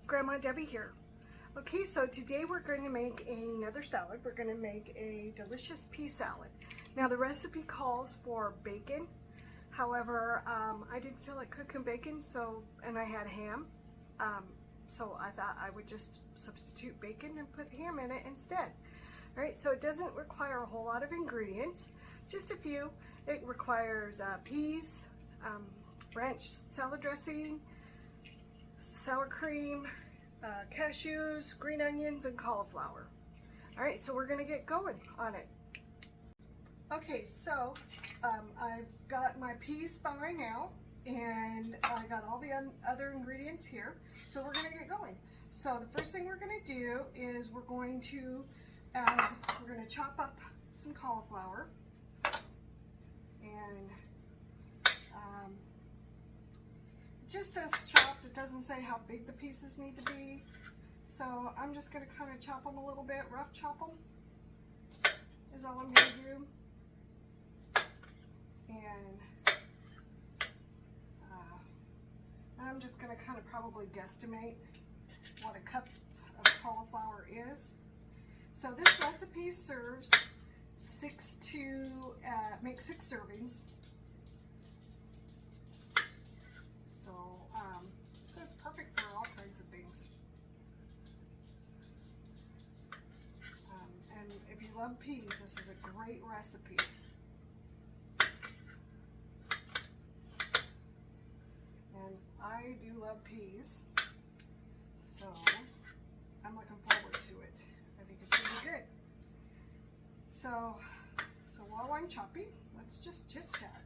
Grandma Debbie here. Okay, so today we're going to make another salad. We're going to make a delicious pea salad. Now the recipe calls for bacon. However, I didn't feel like cooking bacon, and I had ham. So I thought I would just substitute bacon and put ham in it instead. All right, so it doesn't require a whole lot of ingredients, just a few. It requires peas, ranch salad dressing, sour cream, cashews, green onions, and cauliflower. All right, so we're gonna get going on it. Okay, so I've got my peas thawing out, and I got all the other ingredients here. So we're gonna get going. So the first thing we're gonna do is we're going to chop up some cauliflower, and it just says chopped. It doesn't say how big the pieces need to be. So I'm just going to kind of chop them a little bit, rough chop them is all I'm going to do. And I'm just going to kind of probably guesstimate what a cup of cauliflower is. So this recipe serves make 6 servings. So it's perfect for all kinds of things. And if you love peas, this is a great recipe. And I do love peas, so I'm looking forward to it. I think it's going to be good. So while I'm chopping, let's just chit chat.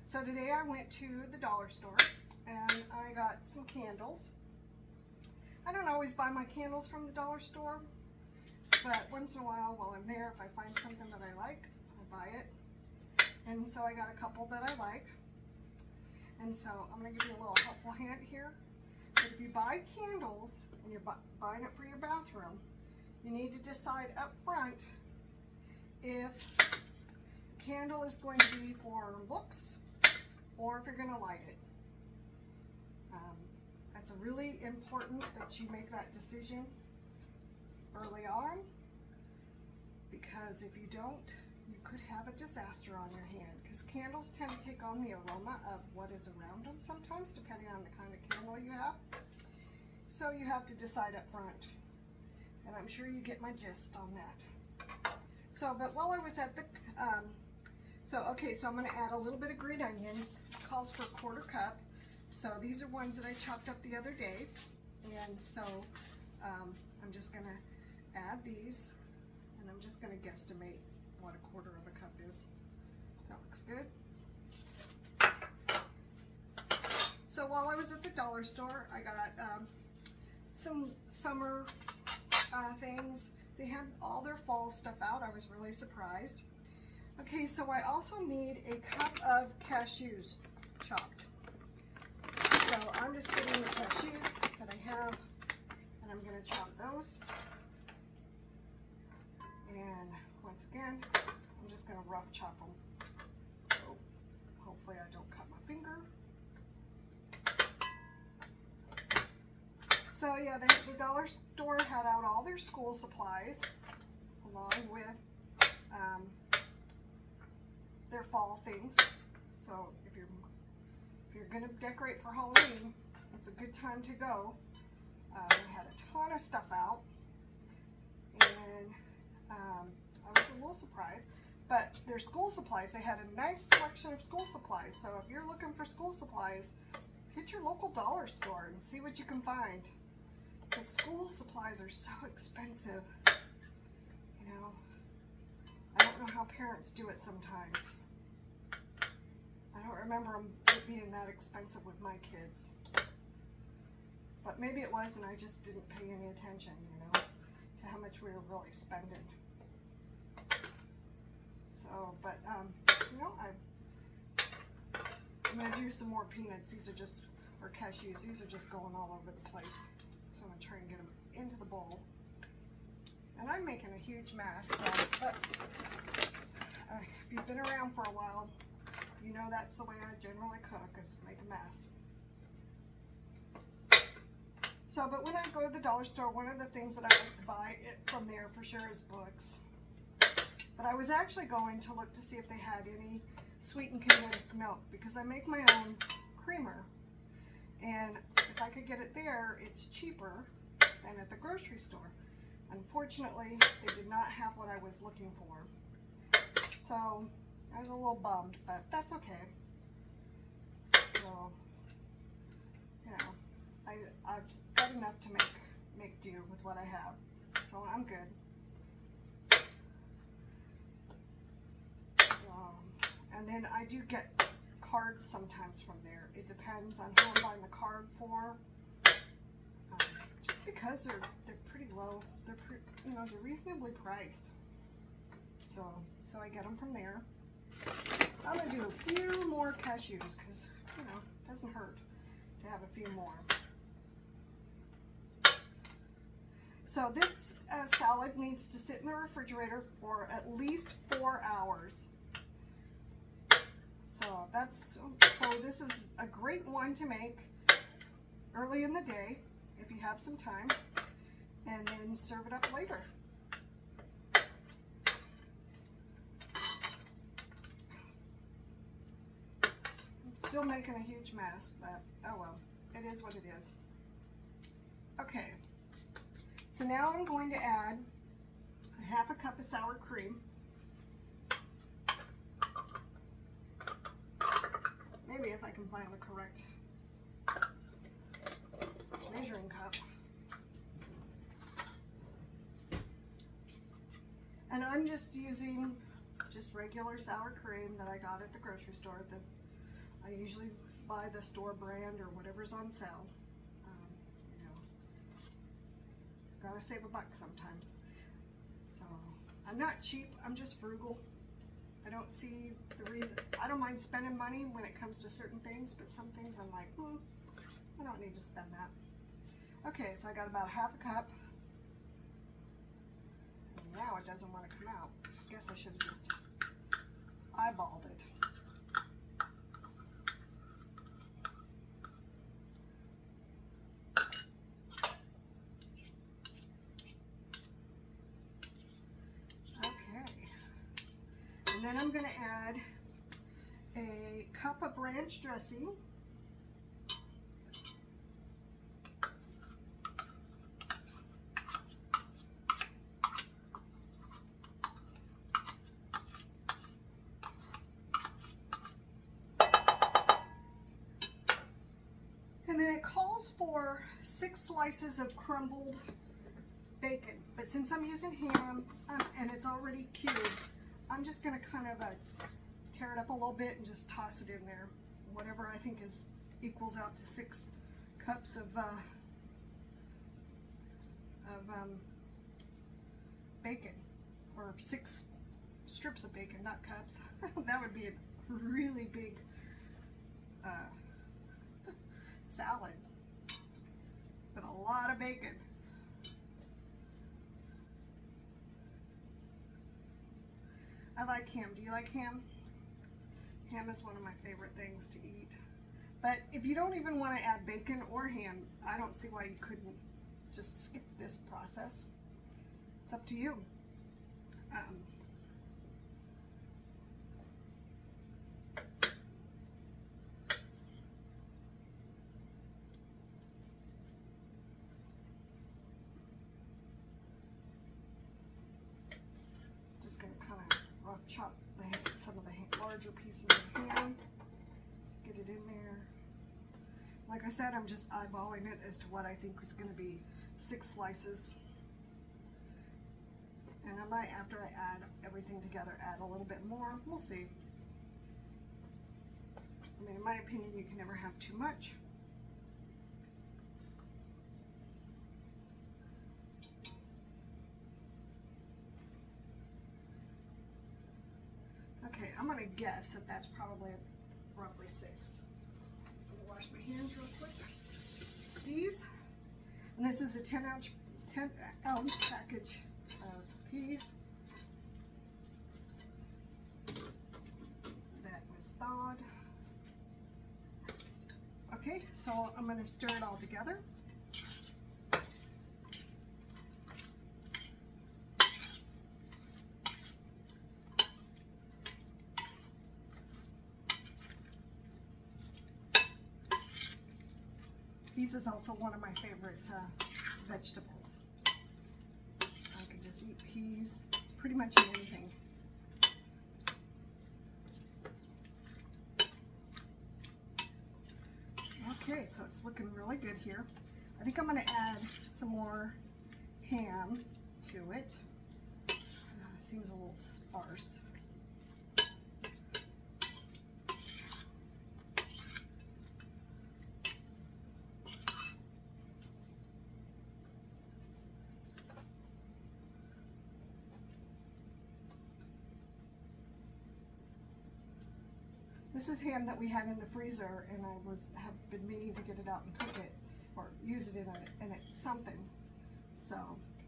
So today I went to the dollar store and I got some candles. I don't always buy my candles from the dollar store, but once in a while I'm there, if I find something that I like, I buy it. And so I got a couple that I like. And so I'm going to give you a little helpful hint here. But if you buy candles and you're buying it for your bathroom, you need to decide up front if the candle is going to be for looks or if you're going to light it. It's really important that you make that decision early on, because if you don't, you could have a disaster on your hand, because candles tend to take on the aroma of what is around them sometimes, depending on the kind of candle you have. So you have to decide up front, and I'm sure you get my gist on that. So, but while I was at the, so I'm going to add a little bit of green onions. It calls for a 1/4 cup. So these are ones that I chopped up the other day, and so I'm just going to add these, and I'm just going to guesstimate what a 1/4 of a cup is. That looks good. So while I was at the dollar store, I got some summer things. They had all their fall stuff out. I was really surprised. Okay, so I also need a cup of cashews chopped. So I'm just getting the cashews that I have, and I'm going to chop those. And once again, I'm just going to rough chop them. So hopefully I don't cut my finger. So yeah, the dollar store had out all their school supplies along with their fall things. So if you're going to decorate for Halloween, it's a good time to go. They had a ton of stuff out, and I was a little surprised. But their school supplies, they had a nice selection of school supplies. So if you're looking for school supplies, hit your local dollar store and see what you can find. Because school supplies are so expensive. You know, I don't know how parents do it sometimes. I don't remember it being that expensive with my kids. But maybe it was, and I just didn't pay any attention, you know, to how much we were really spending. So, but, you know, I'm going to do some more peanuts. These are just, or cashews, these are just going all over the place. So I'm going to try and get them into the bowl. And I'm making a huge mess, so, but if you've been around for a while, you know that's the way I generally cook, is make a mess. So, but when I go to the dollar store, one of the things that I like to buy from there for sure is books. But I was actually going to look to see if they had any sweetened condensed milk, because I make my own creamer. And if I could get it there, it's cheaper than at the grocery store. Unfortunately, they did not have what I was looking for. So I was a little bummed, but that's okay. So, you know, I've got enough to make do with what I have. So I'm good. And then I do get cards sometimes from there. It depends on who I'm buying the card for. Just because they're pretty low. They're they're reasonably priced. So I get them from there. I'm gonna do a few more cashews because it doesn't hurt to have a few more. So this salad needs to sit in the refrigerator for at least 4 hours. So this is a great one to make early in the day if you have some time, and then serve it up later. I'm still making a huge mess, but oh well, it is what it is. Okay, so now I'm going to add a half a cup of sour cream. Maybe if I can find the correct measuring cup. And I'm just using regular sour cream that I got at the grocery store. I usually buy the store brand or whatever's on sale. Gotta save a buck sometimes. So I'm not cheap, I'm just frugal. I don't see the reason. I don't mind spending money when it comes to certain things, but some things I'm like, I don't need to spend that. Okay, so I got about half a cup. And now it doesn't want to come out. I guess I should have just eyeballed it. And then I'm going to add a cup of ranch dressing. And then it calls for 6 slices of crumbled bacon. But since I'm using ham and it's already cubed, I'm just going to kind of tear it up a little bit and just toss it in there. Whatever I think equals out to 6 cups of bacon, or 6 strips of bacon, not cups. That would be a really big salad with a lot of bacon. I like ham. Do you like ham? Ham is one of my favorite things to eat. But if you don't even want to add bacon or ham, I don't see why you couldn't just skip this process. It's up to you. Just going to kind of rough chop some of the larger pieces of ham, get it in there. Like I said, I'm just eyeballing it as to what I think is going to be 6 slices. And I might, after I add everything together, add a little bit more. We'll see. I mean, in my opinion, you can never have too much. Okay, I'm going to guess that that's probably roughly 6. I'm going to wash my hands real quick. Peas. And this is a 10 ounce package of peas. That was thawed. Okay, so I'm going to stir it all together. Peas is also one of my favorite vegetables. I could just eat peas pretty much in anything. Okay, so it's looking really good here. I think I'm going to add some more ham to it. Seems a little sparse. This is ham that we had in the freezer, and I have been meaning to get it out and cook it, or use it in something. So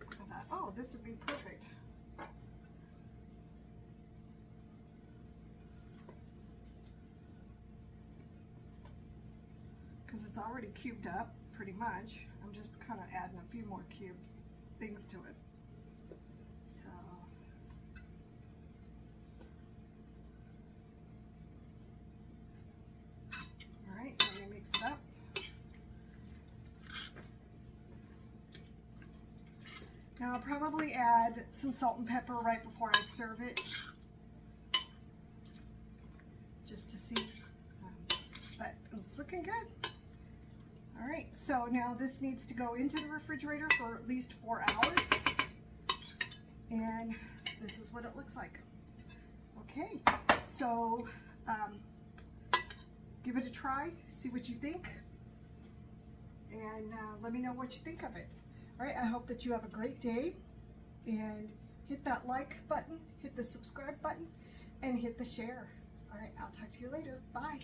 I thought, oh, this would be perfect. Because it's already cubed up, pretty much. I'm just kind of adding a few more cube things to it. So. Alright, let me mix it up. Now I'll probably add some salt and pepper right before I serve it. Just to see. But it's looking good. Alright, so now this needs to go into the refrigerator for at least 4 hours. And this is what it looks like. Okay, so give it a try, see what you think, and let me know what you think of it. Alright, I hope that you have a great day, and hit that like button, hit the subscribe button, and hit the share. Alright, I'll talk to you later. Bye.